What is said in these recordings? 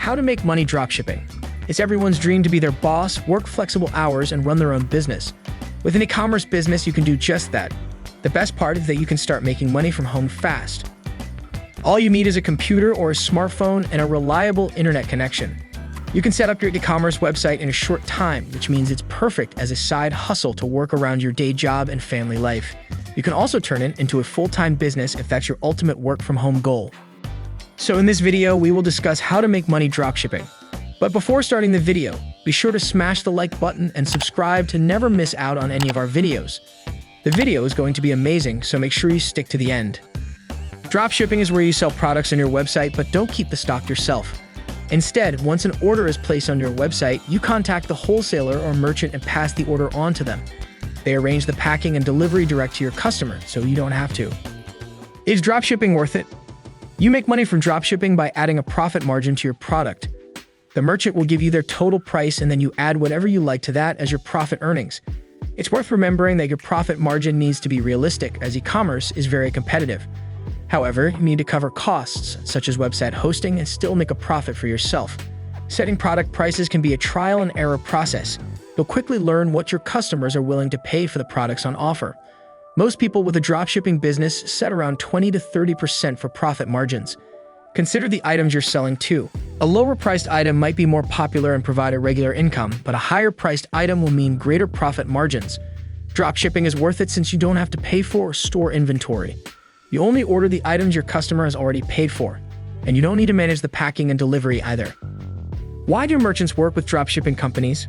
How to make money dropshipping. It's everyone's dream to be their boss, work flexible hours, and run their own business. With an e-commerce business, you can do just that. The best part is that you can start making money from home fast. All you need is a computer or a smartphone and a reliable internet connection. You can set up your e-commerce website in a short time, which means it's perfect as a side hustle to work around your day job and family life. You can also turn it into a full-time business if that's your ultimate work-from-home goal. So in this video, we will discuss how to make money dropshipping. But before starting the video, be sure to smash the like button and subscribe to never miss out on any of our videos. The video is going to be amazing, so make sure you stick to the end. Dropshipping is where you sell products on your website, but don't keep the stock yourself. Instead, once an order is placed on your website, you contact the wholesaler or merchant and pass the order on to them. They arrange the packing and delivery direct to your customer, so you don't have to. Is dropshipping worth it? You make money from dropshipping by adding a profit margin to your product. The merchant will give you their total price, and then you add whatever you like to that as your profit earnings. It's worth remembering that your profit margin needs to be realistic, as e-commerce is very competitive. However, you need to cover costs, such as website hosting, and still make a profit for yourself. Setting product prices can be a trial and error process. You'll quickly learn what your customers are willing to pay for the products on offer. Most people with a dropshipping business set around 20 to 30% for profit margins. Consider the items you're selling too. A lower-priced item might be more popular and provide a regular income, but a higher-priced item will mean greater profit margins. Dropshipping is worth it since you don't have to pay for or store inventory. You only order the items your customer has already paid for, and you don't need to manage the packing and delivery either. Why do merchants work with dropshipping companies?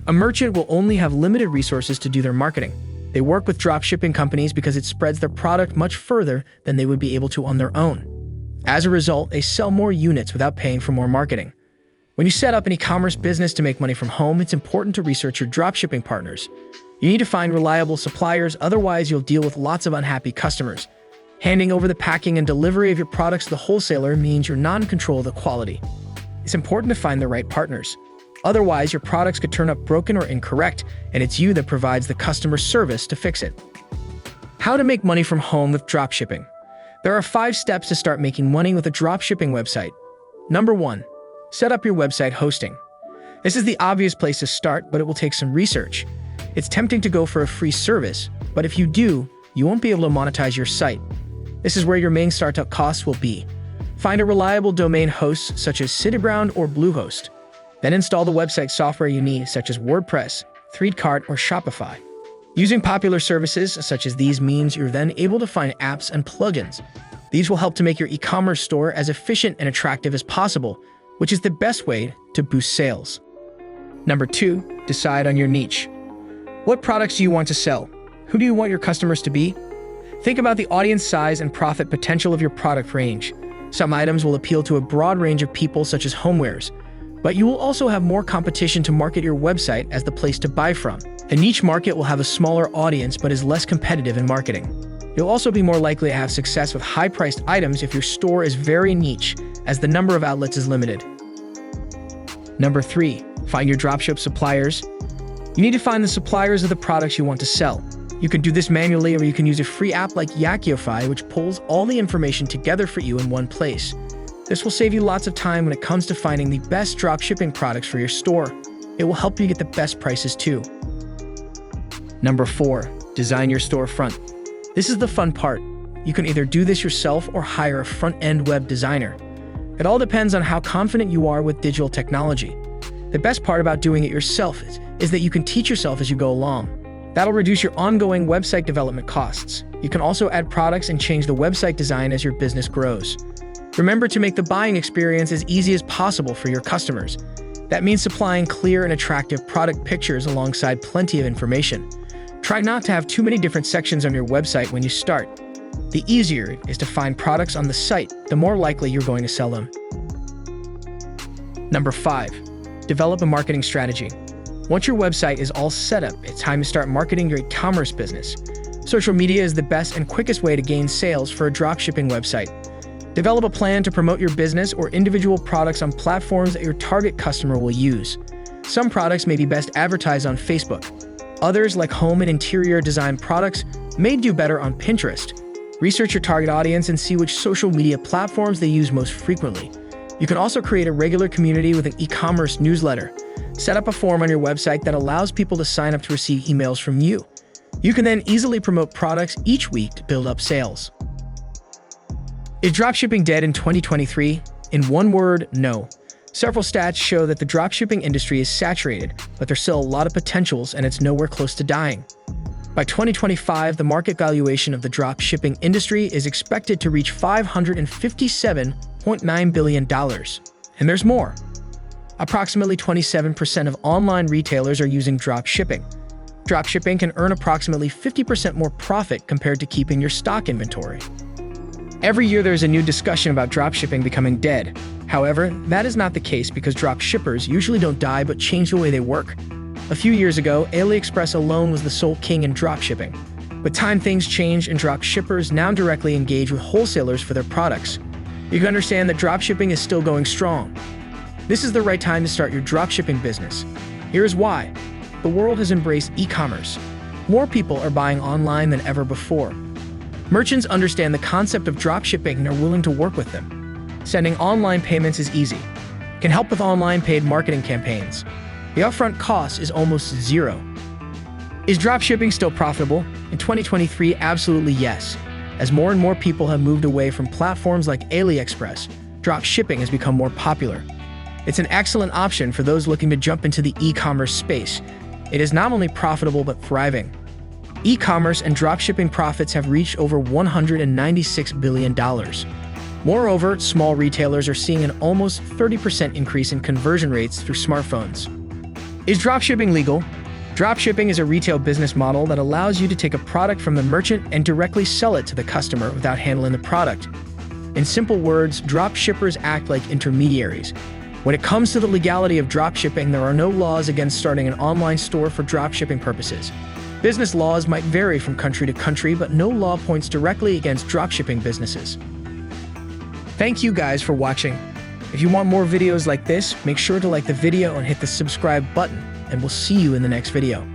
A merchant will only have limited resources to do their marketing. They work with dropshipping companies because it spreads their product much further than they would be able to on their own. As a result, they sell more units without paying for more marketing. When you set up an e-commerce business to make money from home, it's important to research your dropshipping partners. You need to find reliable suppliers, otherwise you'll deal with lots of unhappy customers. Handing over the packing and delivery of your products to the wholesaler means you're not in control of the quality. It's important to find the right partners. Otherwise, your products could turn up broken or incorrect, and it's you that provides the customer service to fix it. How to make money from home with dropshipping. There are 5 steps to start making money with a dropshipping website. Number 1. Set up your website hosting. This is the obvious place to start, but it will take some research. It's tempting to go for a free service, but if you do, you won't be able to monetize your site. This is where your main startup costs will be. Find a reliable domain host such as SiteGround or Bluehost. Then install the website software you need such as WordPress, 3Cart, or Shopify. Using popular services such as these means you're then able to find apps and plugins. These will help to make your e-commerce store as efficient and attractive as possible, which is the best way to boost sales. Number 2, decide on your niche. What products do you want to sell? Who do you want your customers to be? Think about the audience size and profit potential of your product range. Some items will appeal to a broad range of people such as homewares, but you will also have more competition to market your website as the place to buy from. A niche market will have a smaller audience but is less competitive in marketing. You'll also be more likely to have success with high-priced items if your store is very niche, as the number of outlets is limited. Number 3, find your dropship suppliers. You need to find the suppliers of the products you want to sell. You can do this manually, or you can use a free app like Yakify, which pulls all the information together for you in one place. This will save you lots of time when it comes to finding the best dropshipping products for your store. It will help you get the best prices too. Number 4, design your storefront. This is the fun part. You can either do this yourself or hire a front-end web designer. It all depends on how confident you are with digital technology. The best part about doing it yourself is that you can teach yourself as you go along. That'll reduce your ongoing website development costs. You can also add products and change the website design as your business grows. Remember to make the buying experience as easy as possible for your customers. That means supplying clear and attractive product pictures alongside plenty of information. Try not to have too many different sections on your website when you start. The easier it is to find products on the site, the more likely you're going to sell them. Number 5, develop a marketing strategy. Once your website is all set up, it's time to start marketing your e-commerce business. Social media is the best and quickest way to gain sales for a dropshipping website. Develop a plan to promote your business or individual products on platforms that your target customer will use. Some products may be best advertised on Facebook. Others, like home and interior design products, may do better on Pinterest. Research your target audience and see which social media platforms they use most frequently. You can also create a regular community with an e-commerce newsletter. Set up a form on your website that allows people to sign up to receive emails from you. You can then easily promote products each week to build up sales. Is dropshipping dead in 2023? In one word, no. Several stats show that the dropshipping industry is saturated, but there's still a lot of potentials and it's nowhere close to dying. By 2025, the market valuation of the dropshipping industry is expected to reach $557.9 billion. And there's more. Approximately 27% of online retailers are using dropshipping. Dropshipping can earn approximately 50% more profit compared to keeping your stock inventory. Every year there's a new discussion about dropshipping becoming dead. However, that is not the case because dropshippers usually don't die but change the way they work. A few years ago, AliExpress alone was the sole king in dropshipping. With time, things changed and dropshippers now directly engage with wholesalers for their products. You can understand that dropshipping is still going strong. This is the right time to start your dropshipping business. Here's why. The world has embraced e-commerce. More people are buying online than ever before. Merchants understand the concept of dropshipping and are willing to work with them. Sending online payments is easy. It can help with online paid marketing campaigns. The upfront cost is almost zero. Is dropshipping still profitable? In 2023, absolutely yes. As more and more people have moved away from platforms like AliExpress, dropshipping has become more popular. It's an excellent option for those looking to jump into the e-commerce space. It is not only profitable but thriving. E-commerce and dropshipping profits have reached over $196 billion. Moreover, small retailers are seeing an almost 30% increase in conversion rates through smartphones. Is dropshipping legal? Dropshipping is a retail business model that allows you to take a product from the merchant and directly sell it to the customer without handling the product. In simple words, dropshippers act like intermediaries. When it comes to the legality of dropshipping, there are no laws against starting an online store for dropshipping purposes. Business laws might vary from country to country, but no law points directly against dropshipping businesses. Thank you guys for watching. If you want more videos like this, make sure to like the video and hit the subscribe button, and we'll see you in the next video.